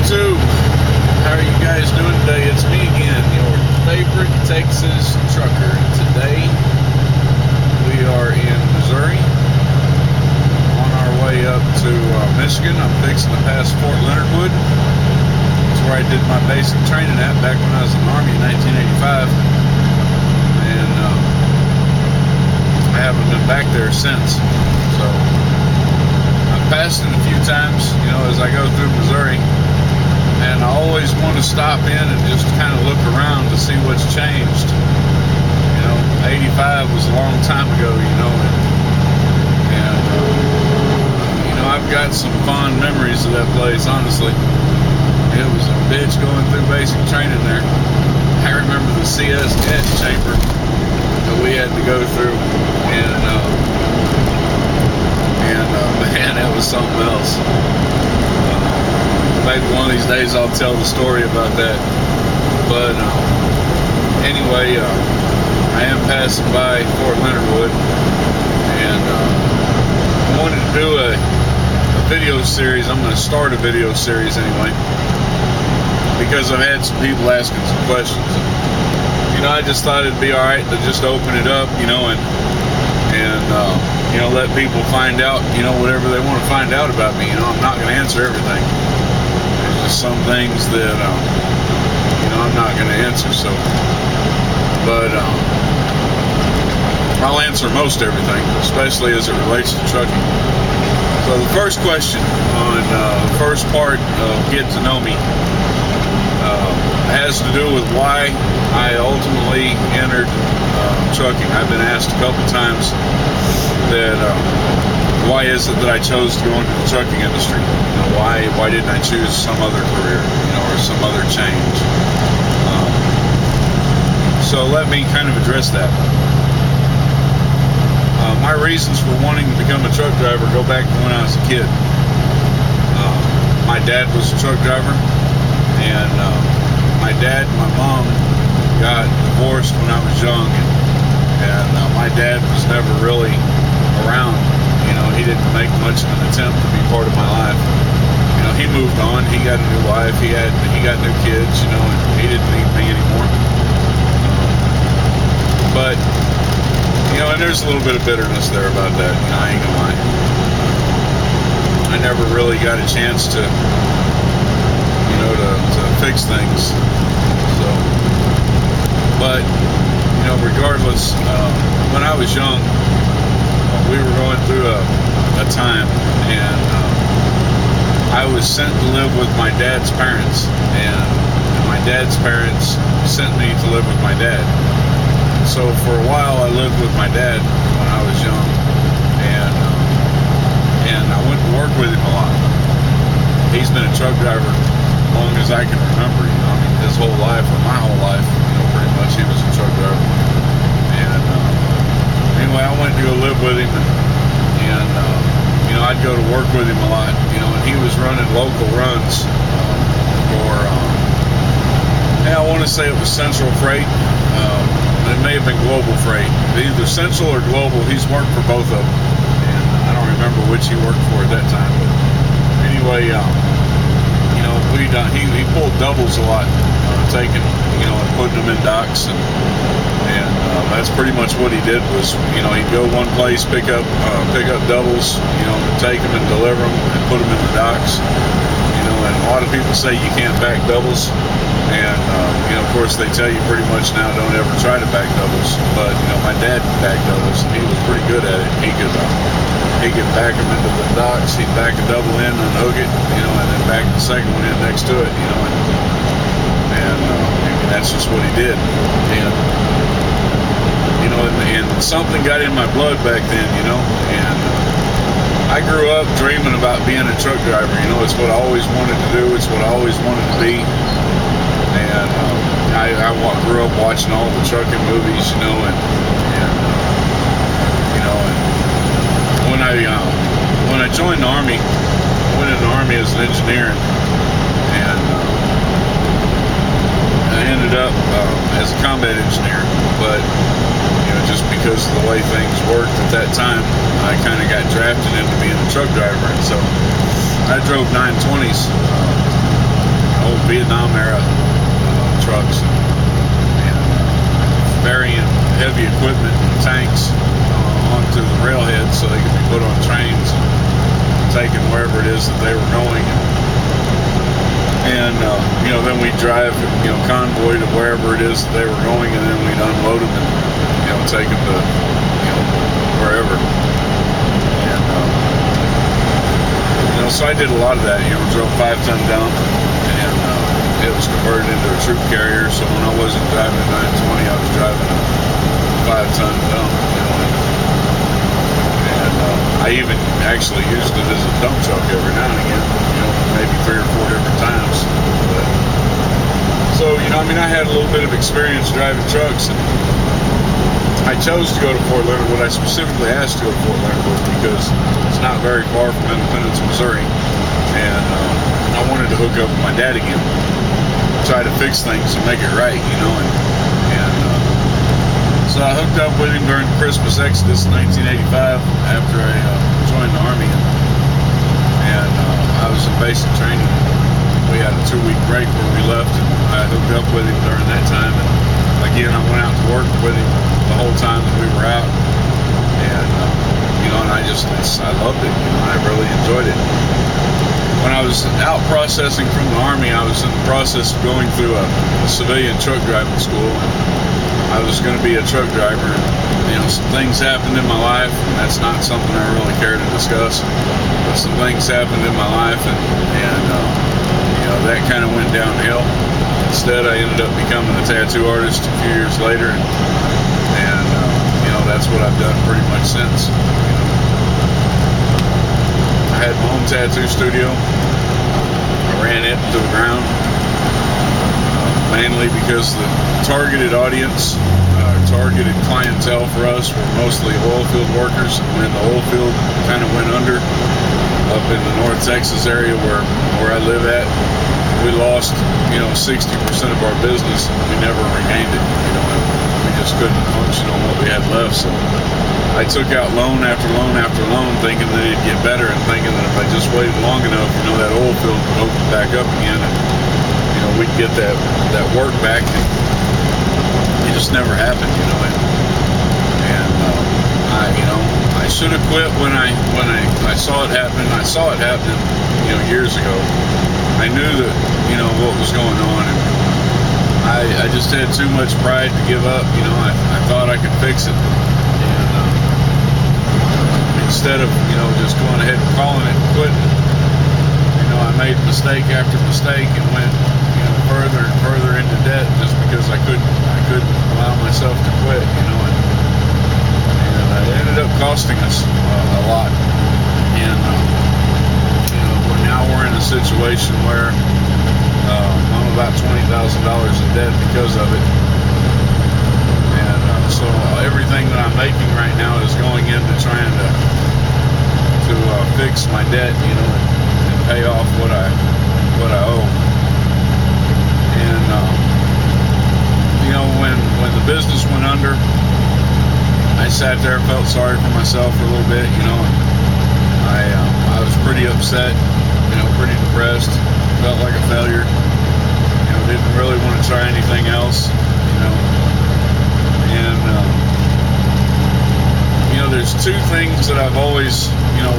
YouTube, how are you guys doing today? It's me again, your favorite Texas trucker. Today we are in Missouri, on our way up to Michigan. I'm fixing to pass Fort Leonard Wood. That's where I did my basic training at back when I was in the Army in 1985, and I haven't been back there since. So I've passed it a few times, as I go through Missouri. And I always want to stop in and just kind of look around to see what's changed. 85 was a long time ago, and I've got some fond memories of that place, honestly. It was a bitch going through basic training there. I remember the CS gas chamber that we had to go through, and man, it was something else. Maybe one of these days I'll tell the story about that. But anyway, I am passing by Fort Leonard Wood, and I wanted to do a video series. I'm going to start a video series anyway, because I've had some people asking some questions. I just thought it'd be alright to just open it up, and let people find out, whatever they want to find out about me. I'm not going to answer everything. Some things that I'm not going to answer, but I'll answer most everything, especially as it relates to trucking. So the first question on the first part of Get to Know Me has to do with why I ultimately entered trucking. I've been asked a couple times that why is it that I chose to go into the trucking industry? Why didn't I choose some other career, or some other change? So let me kind of address that. My reasons for wanting to become a truck driver go back to when I was a kid. My dad was a truck driver, and my dad and my mom got divorced when I was young, and my dad was never really around. He didn't make much of an attempt to be part of my life. He moved on. He got a new wife. He got new kids. And he didn't need me anymore. But and there's a little bit of bitterness there about that. I ain't gonna lie. I never really got a chance to fix things. So, but regardless, when I was young, we were going through a time, and I was sent to live with my dad's parents, and my dad's parents sent me to live with my dad. So for a while I lived with my dad when I was young, and I went to work with him a lot. He's been a truck driver as long as I can remember. His whole life, or my whole life, pretty much he was a truck driver. And anyway, I went to go live with him, and I'd go to work with him a lot, and he was running local runs for, I want to say it was Central Freight. It may have been Global Freight. Either Central or Global. He's worked for both of them, and I don't remember which he worked for at that time. But anyway, he pulled doubles a lot, taking, and putting them in docks, and that's pretty much what he did. Was he'd go one place, pick up doubles, take them and deliver them and put them in the docks. And a lot of people say you can't back doubles, and of course they tell you pretty much now don't ever try to back doubles. But my dad backed doubles, and he was pretty good at it. He could back them into the docks. He'd back a double in, unhook it, and then back the second one in next to it, and that's just what he did. And something got in my blood back then, and I grew up dreaming about being a truck driver. It's what I always wanted to do. It's what I always wanted to be. And I grew up watching all the trucking movies, and when I joined the Army, I went in the Army as an engineer, and I ended up as a combat engineer. But just because of the way things worked at that time, I kind of got drafted into being a truck driver, and so I drove 920s old Vietnam era trucks, and varying heavy equipment and tanks onto the railhead so they could be put on trains and taken wherever it is that they were going. And then we'd drive, convoy to wherever it is that they were going, and then we'd unload them and, take them to, wherever. And, so I did a lot of that. Drove 5-ton dump, and it was converted into a troop carrier. So when I wasn't driving a 920, I was driving a 5-ton dump, and I even actually used it as a dump truck every now and again, maybe 3 or 4 different times. But, so, I had a little bit of experience driving trucks, and I chose to go to Fort Leonard Wood. I specifically asked to go to Fort Leonard Wood because it's not very far from Independence, Missouri, and I wanted to hook up with my dad again, try to fix things and make it right, so I hooked up with him during the Christmas Exodus in 1985 after I joined the Army, and I was in basic training. We had a 2-week break where we left, and I hooked up with him during that time, and again I went out to work with him the whole time that we were out, and and I loved it. I really enjoyed it. When I was out processing from the Army, I was in the process of going through a civilian truck driving school. I was going to be a truck driver, and some things happened in my life, and that's not something I really care to discuss, but some things happened in my life, and that kind of went downhill. Instead, I ended up becoming a tattoo artist a few years later, and that's what I've done pretty much since. I had my own tattoo studio. I ran it to the ground, mainly because the targeted audience, targeted clientele for us were mostly oil field workers. When the oil field kind of went under up in the North Texas area where I live at, we lost 60% of our business, and we never regained it. We just couldn't function on what we had left. So I took out loan after loan after loan, thinking that it'd get better, and thinking that if I just waited long enough, that oil field would open back up again, and we'd get that work back. And it just never happened, I should have quit when I saw it happening. I saw it happening, years ago. I knew that, what was going on, and I just had too much pride to give up. I thought I could fix it, and instead of, just going ahead and calling it and quitting, I made mistake after mistake and went, further and further into debt just because I couldn't allow myself to quit, and it ended up costing us a lot. And now we're in a situation where I'm about $20,000 in debt because of it, and so everything that I'm making right now is going into trying to fix my debt, and pay off what I owe. And when the business went under, I sat there, felt sorry for myself for a little bit, I was pretty upset, pretty depressed, felt like a failure, didn't really want to try anything else, and there's 2 things that I've always,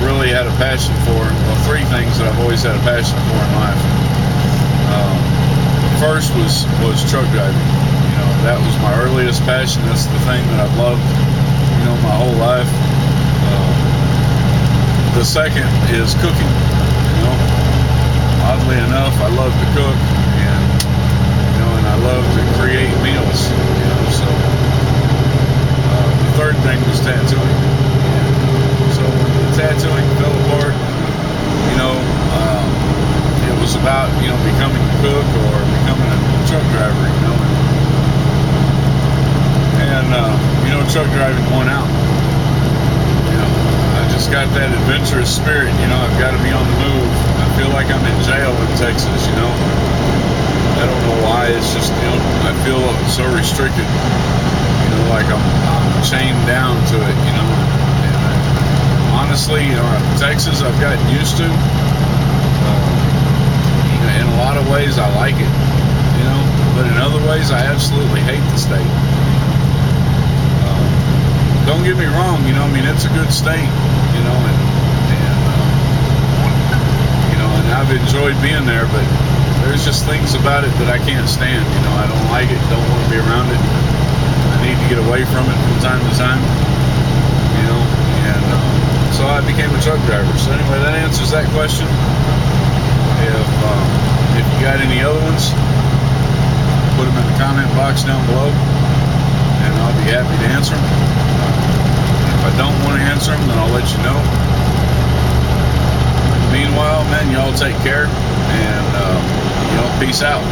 really had a passion for. Well, 3 things that I've always had a passion for in life. First was truck driving. That was my earliest passion. That's the thing that I've loved, my whole life. The second is cooking. Oddly enough, I love to cook, and I love to create meals. So the third thing was tattooing. So when the tattooing fell apart, it was about becoming a cook or becoming a truck driver. And truck driving won out. I just got that adventurous spirit. I've got to be on the move. I feel like I'm in jail in Texas. I don't know why. It's just I feel so restricted. Like I'm chained down to it. And honestly, Texas I've gotten used to. In a lot of ways I like it, you know, but in other ways I absolutely hate the state. Don't get me wrong, you know, I mean, it's a good state, you know, and you know, and I've enjoyed being there, but there's just things about it that I can't stand. You know, I don't like it, don't want to be around it. I need to get away from it from time to time, you know, and so I became a truck driver. So anyway, that answers that question. If you got any other ones, put them in the comment box down below, and I'll be happy to answer them. If I don't want to answer them, then I'll let you know. Meanwhile, man, y'all take care, and you know, peace out.